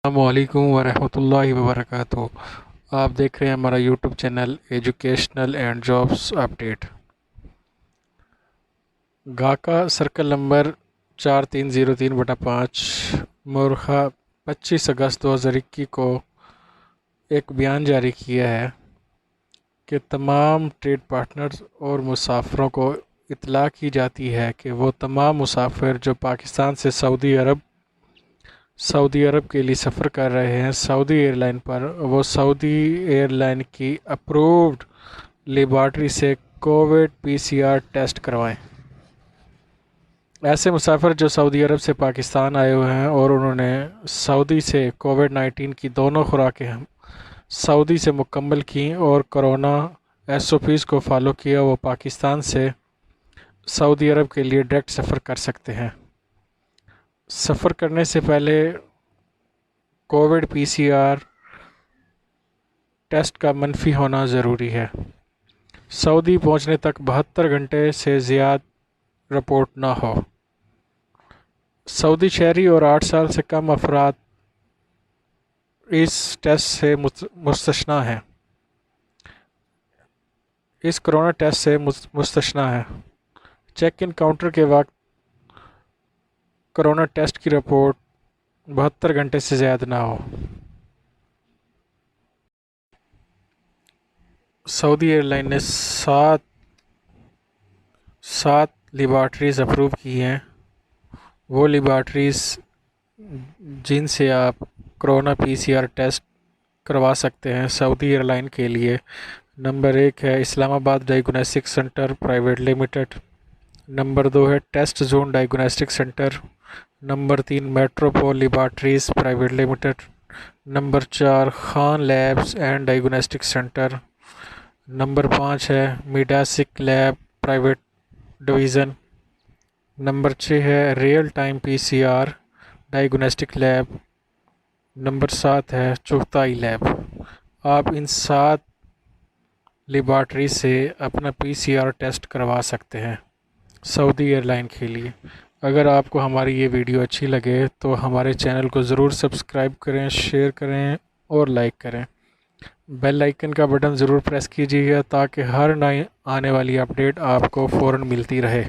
السلام علیکم ورحمۃ اللہ وبرکاتہ۔ آپ دیکھ رہے ہیں ہمارا YouTube channel educational and jobs update. گھاکا سرکل نمبر 4303/5 مورخہ 25 اگست 2021 کو ایک بیان جاری کیا ہے کہ تمام ٹریڈ پارٹنرز اور مسافروں کو اطلاع کی جاتی ہے کہ وہ تمام مسافر جو پاکستان سے سعودی عرب کے لیے سفر کر رہے ہیں سعودی ایئر لائن پر، وہ سعودی ایئر لائن کی اپرووڈ لیبارٹری سے کووڈ PCR ٹیسٹ کروائیں۔ ایسے مسافر جو سعودی عرب سے پاکستان آئے ہوئے ہیں اور انہوں نے سعودی سے کووڈ-19 کی دونوں خوراکیں سعودی سے مکمل کیں اور کرونا SOPs کو فالو کیا، وہ پاکستان سے سعودی عرب کے لیے ڈائریکٹ سفر کر سکتے ہیں۔ سفر کرنے سے پہلے کووڈ PCR ٹیسٹ کا منفی ہونا ضروری ہے۔ سعودی پہنچنے تک 72 گھنٹے سے زیادہ رپورٹ نہ ہو۔ سعودی شہری اور 8 سال سے کم افراد اس ٹیسٹ سے مستثنیٰ ہیں۔ اس کرونا ٹیسٹ سے مستثنیٰ ہے۔ چیک ان کاؤنٹر کے وقت کرونا ٹیسٹ کی رپورٹ 72 گھنٹے سے زیادہ نہ ہو۔ سعودی ایئر لائن نے سات لیبارٹریز اپروو کی ہیں۔ وہ لیبارٹریز جن سے آپ کرونا PCR ٹیسٹ کروا سکتے ہیں سعودی ایئر لائن کے لیے، نمبر 1 ہے اسلام آباد diagnostic centre private limited, number 2 ہے test zone diagnostic centre, number 3 metropole laboratories private limited, number 4 Khan labs and diagnostic centre, number 5 ہے میڈاسک لیب پرائیویٹ ڈویژن، نمبر 6 ہے real time PCR diagnostic lab, number 7 ہے Chughtai lab. آپ ان 7 laboratory سے اپنا PCR test کروا سکتے ہیں سعودی ایئر لائن کے لیے۔ اگر آپ کو ہماری یہ ویڈیو اچھی لگے تو ہمارے چینل کو ضرور سبسکرائب کریں، شیئر کریں اور لائک کریں۔ بیل آئیکن کا بٹن ضرور پریس کیجیے گا تاکہ ہر نئی آنے والی اپڈیٹ آپ کو فوراً ملتی رہے۔